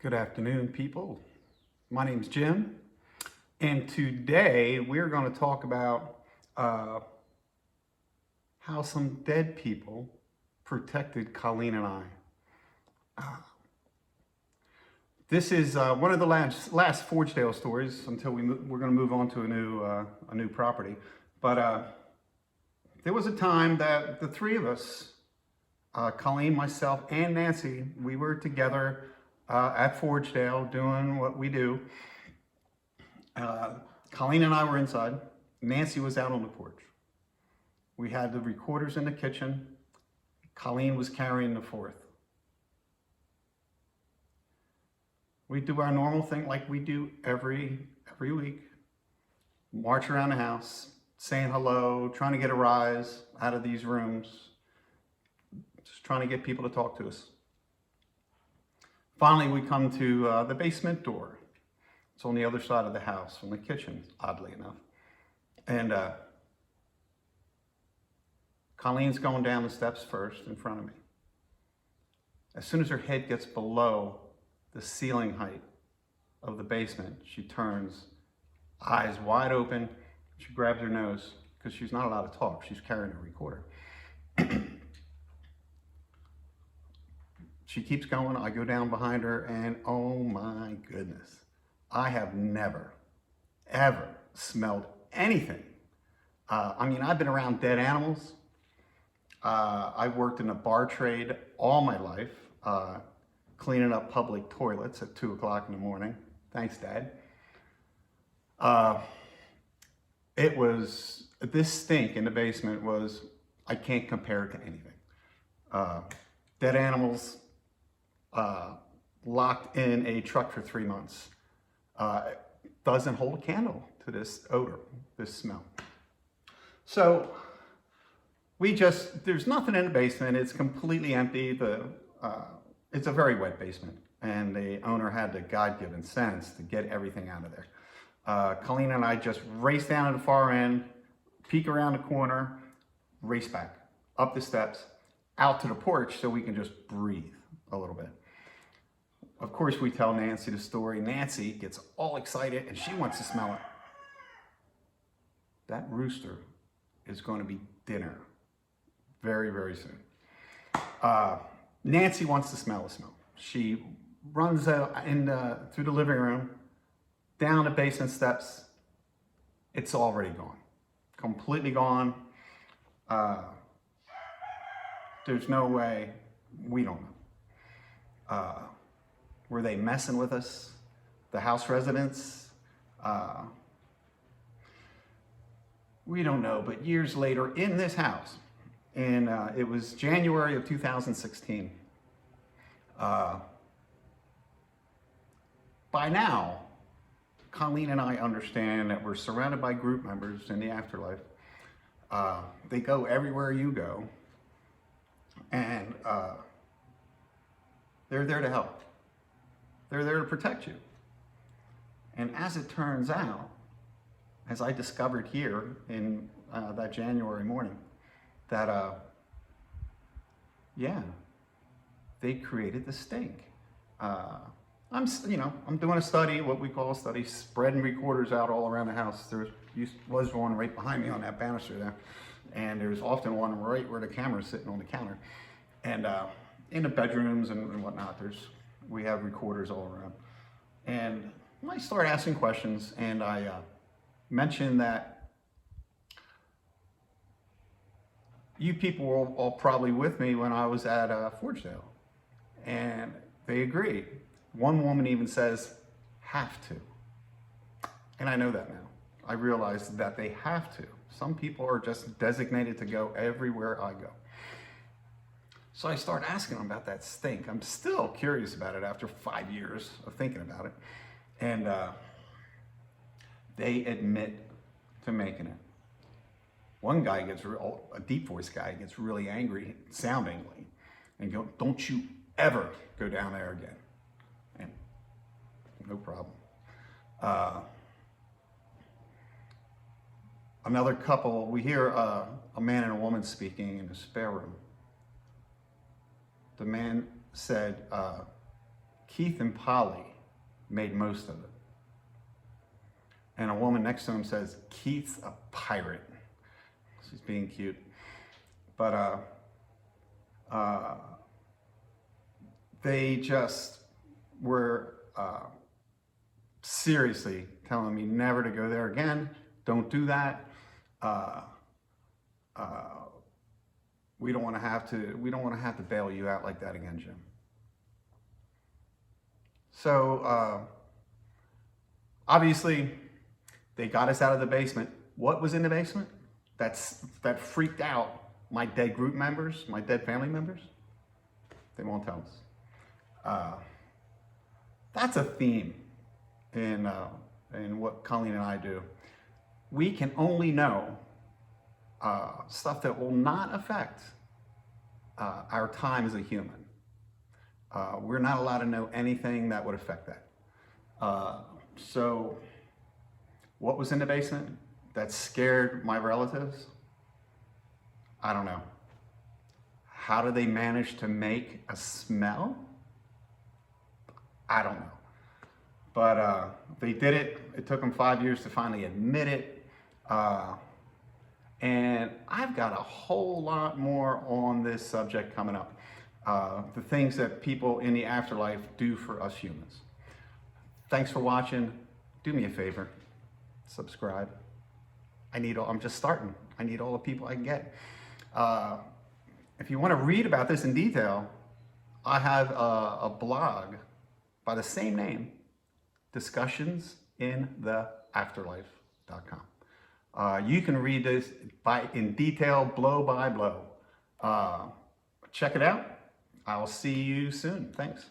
Good afternoon, people. My name's Jim, and today we're going to talk about how some dead people protected Colleen and I. This is one of the last Forgedale stories until we're going to move on to a new property. But there was a time that the three of us, Colleen, myself, and Nancy, we were together at Forgedale doing what we do. Colleen and I were inside. Nancy was out on the porch. We had the recorders in the kitchen. Colleen was carrying the fourth. We do our normal thing like we do every week. March around the house, saying hello, trying to get a rise out of these rooms, just trying to get people to talk to us. Finally, we come to the basement door. It's on the other side of the house from the kitchen, oddly enough. And Colleen's going down the steps first in front of me. As soon as her head gets below the ceiling height of the basement, she turns, eyes wide open. She grabs her nose because she's not allowed to talk. She's carrying a recorder. She keeps going. I go down behind her, and oh my goodness, I have never, ever smelled anything. I've been around dead animals. I've worked in the bar trade all my life, cleaning up public toilets at 2 o'clock in the morning. Thanks, Dad. This stink in the basement was, I can't compare it to anything. Dead animals, locked in a truck for 3 months. Doesn't hold a candle to this odor, this smell. So there's nothing in the basement. It's completely empty. It's a very wet basement, and the owner had the God-given sense to get everything out of there. Colleen and I just race down to the far end, peek around the corner, race back, up the steps, out to the porch so we can just breathe a little bit. Of course, we tell Nancy the story. Nancy gets all excited and she wants to smell it. That rooster is going to be dinner very, very soon. Nancy wants to smell the smell. She runs out through the living room, down the basement steps. It's already gone, completely gone. There's no way, we don't know. Were they messing with us? The house residents? We don't know, but years later in this house, and it was January of 2016. By now, Colleen and I understand that we're surrounded by group members in the afterlife. They go everywhere you go, and they're there to help. They're there to protect you. And as it turns out, as I discovered here in that January morning, that they created the stink. I'm doing a study, what we call a study, spreading recorders out all around the house. There was one right behind me on that banister there, and there's often one right where the camera is sitting on the counter. And in the bedrooms and whatnot, we have recorders all around. And I start asking questions, and I mentioned that you people were all probably with me when I was at Forgedale, and they agreed. One woman even says, have to. And I know that now. I realize that they have to. Some people are just designated to go everywhere I go. So I start asking them about that stink. I'm still curious about it after 5 years of thinking about it. And they admit to making it. One guy a deep voice guy gets really angry soundingly and go, don't you ever go down there again. And no problem. Another couple, we hear a man and a woman speaking in the spare room. The man said, Keith and Polly made most of it. And a woman next to him says, Keith's a pirate. She's being cute. But they just were seriously telling me never to go there again. Don't do that. We don't want to have to bail you out like that again, Jim. So obviously they got us out of the basement. What was in the basement? That freaked out my dead group members, my dead family members. They won't tell us. That's a theme in what Colleen and I do. We can only know stuff that will not affect our time as a human. We're not allowed to know anything that would affect that. So what was in the basement that scared my relatives? I don't know. How did they manage to make a smell? I don't know. But they did it. It took them 5 years to finally admit it. And I've got a whole lot more on this subject coming up. The things that people in the afterlife do for us humans. Thanks for watching. Do me a favor. Subscribe. I'm just starting. I need all the people I can get. If you want to read about this in detail, I have a blog by the same name, discussionsintheafterlife.com. You can read this in detail, blow by blow. Check it out. I'll see you soon. Thanks.